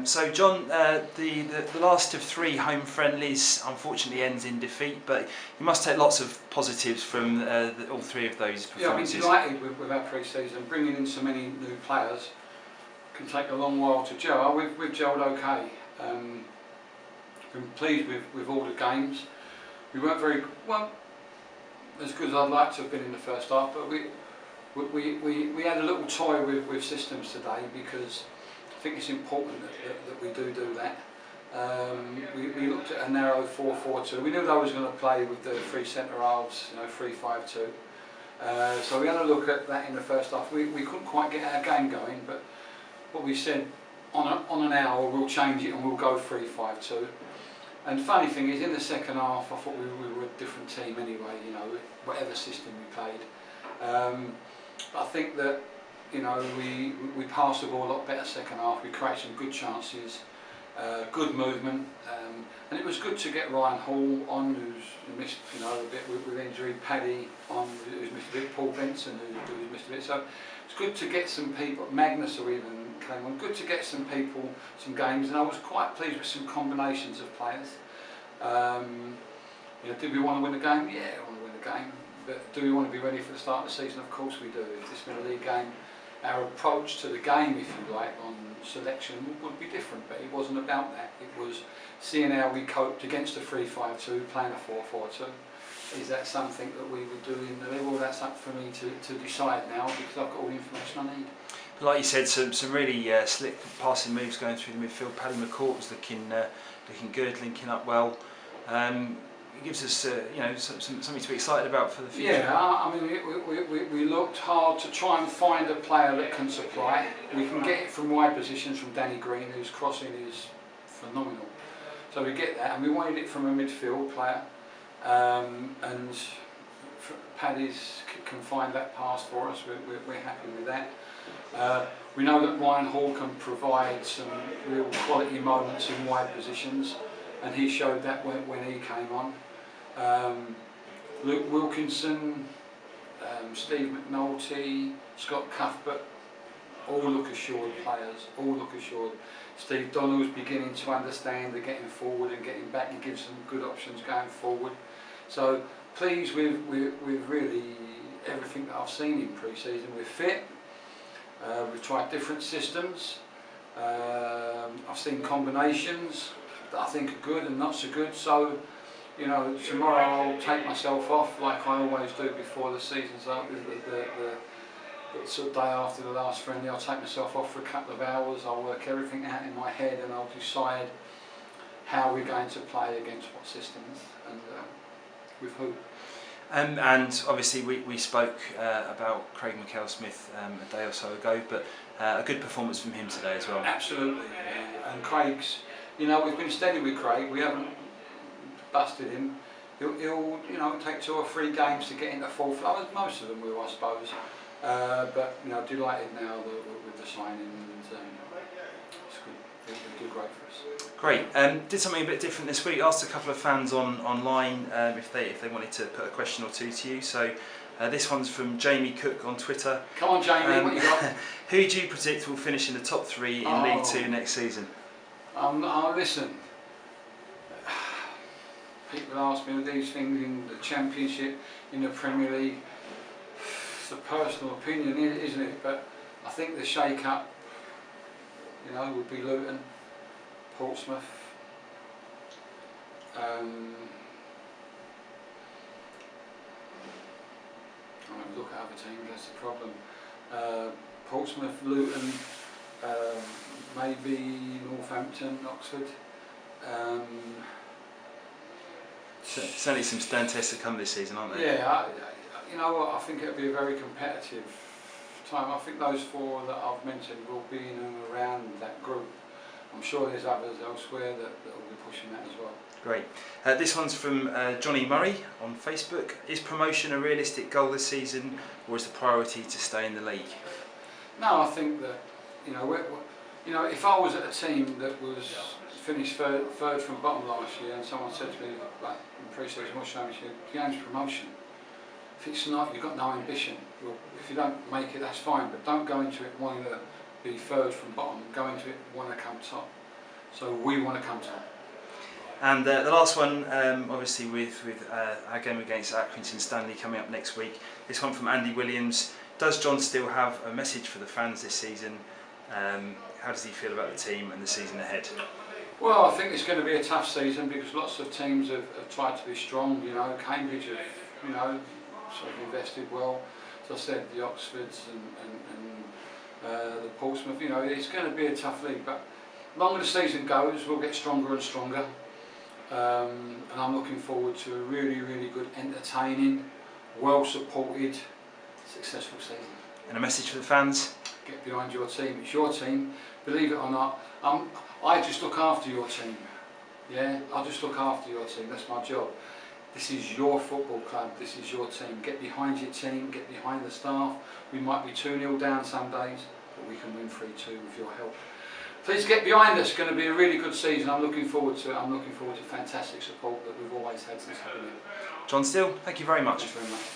So John, the last of 3 home friendlies unfortunately ends in defeat, but you must take lots of positives from all 3 of those performances. Yeah, I've been delighted with our pre-season. Bringing in so many new players can take a long while to gel. We've gelled okay. Been pleased with all the games. We weren't very well as good as I'd like to have been in the first half, but we had a little toy with systems today, because I think it's important that we do that. We looked at a narrow 4-4-2. We knew they was going to play with the 3 centre halves, 3-5-2. So we had a look at that in the first half. We couldn't quite get our game going, but what we said, on an hour we'll change it and we'll go 3-5-2. And the funny thing is, in the second half I thought we were a different team anyway, whatever system we played. I think that we passed the ball a lot better second half. We created some good chances, good movement, and it was good to get Ryan Hall on, who's missed a bit with injury, Paddy on, who's missed a bit, Paul Benson who's missed a bit. So it's good to get some people. Magnus or even came on. Good to get some people, some games, and I was quite pleased with some combinations of players. Did we want to win a game? Yeah, we want to win a game. But do we want to be ready for the start of the season? Of course we do. If this had been a league game, our approach to the game, if you like, on selection would be different. But it wasn't about that. It was seeing how we coped against a 3-5-2, playing a 4-4-2. Is that something that we would do in the level? That's up for me to decide now, because I've got all the information I need. Like you said, some really slick passing moves going through the midfield. Paddy McCourt was looking good, linking up well. It gives us something to be excited about for the future. Yeah, I mean, we looked hard to try and find a player that can supply. We can get it from wide positions from Danny Green, whose crossing is phenomenal. So we get that, and we wanted it from a midfield player. And Paddy's can find that pass for us. We're happy with that. We know that Ryan Hall can provide some real quality moments in wide positions, and he showed that when he came on. Luke Wilkinson, Steve McNulty, Scott Cuthbert, all look assured players, all look assured. Steve Donnell's beginning to understand the getting forward and getting back. He gives some good options going forward. So pleased with really everything that I've seen in pre-season. We're fit, we've tried different systems, I've seen combinations that I think are good and not so good. So tomorrow I'll take myself off like I always do before the season's up. The sort of day after the last friendly, I'll take myself off for a couple of hours. I'll work everything out in my head, and I'll decide how we're going to play against what systems and with who. And obviously we spoke about Craig McHale-Smith a day or so ago, but a good performance from him today as well. Absolutely, and Craig's, we've been steady with Craig. We haven't busted him. He'll take 2 or 3 games to get into full flow. Most of them will, I suppose. But delighted now with the signing, and it's good. It'll do great for us. Great. Did something a bit different this week. Asked a couple of fans online if they wanted to put a question or two to you. So this one's from Jamie Cook on Twitter. Come on, Jamie, what you got? Who do you predict will finish in the top 3 in League 2 next season? Listen. People ask me these things in the Championship, in the Premier League. It's a personal opinion, isn't it? But I think the shake-up, would be Luton, Portsmouth. I don't look at other teams. That's the problem. Portsmouth, Luton, maybe Northampton, Oxford. Certainly some stern tests to come this season, aren't there? Yeah, you know what, I think it'll be a very competitive time. I think those 4 that I've mentioned will be in and around that group. I'm sure there's others elsewhere that will be pushing that as well. Great. This one's from Johnny Murray on Facebook. Is promotion a realistic goal this season, or is the priority to stay in the league? No, I think that, if I was at a team that was finished third from bottom last year, and someone said to me, like in pre-season, what's your ambition? The aim's promotion. If it's not, you've got no ambition. Well, if you don't make it, that's fine, but don't go into it wanting to be third from bottom, go into it, want to come top. So we want to come top. And the last one, obviously with our game against Accrington Stanley coming up next week. This one from Andy Williams. Does John still have a message for the fans this season? How does he feel about the team and the season ahead? Well, I think it's going to be a tough season because lots of teams have tried to be strong. You know, Cambridge have, you know, sort of invested well. As I said, the Oxfords and the Portsmouth. You know, it's going to be a tough league. But the longer the season goes, we'll get stronger and stronger. And I'm looking forward to a really, really good, entertaining, well-supported, successful season. And a message for the fans? Get behind your team. It's your team. Believe it or not, I just look after your team. Yeah, I just look after your team. That's my job. This is your football club. This is your team. Get behind your team. Get behind the staff. We might be 2-0 down some days, but we can win 3-2 with your help. Please get behind us. It's going to be a really good season. I'm looking forward to it. I'm looking forward to fantastic support that we've always had since I've been here. John Steele, thank you very much. Thank you very much.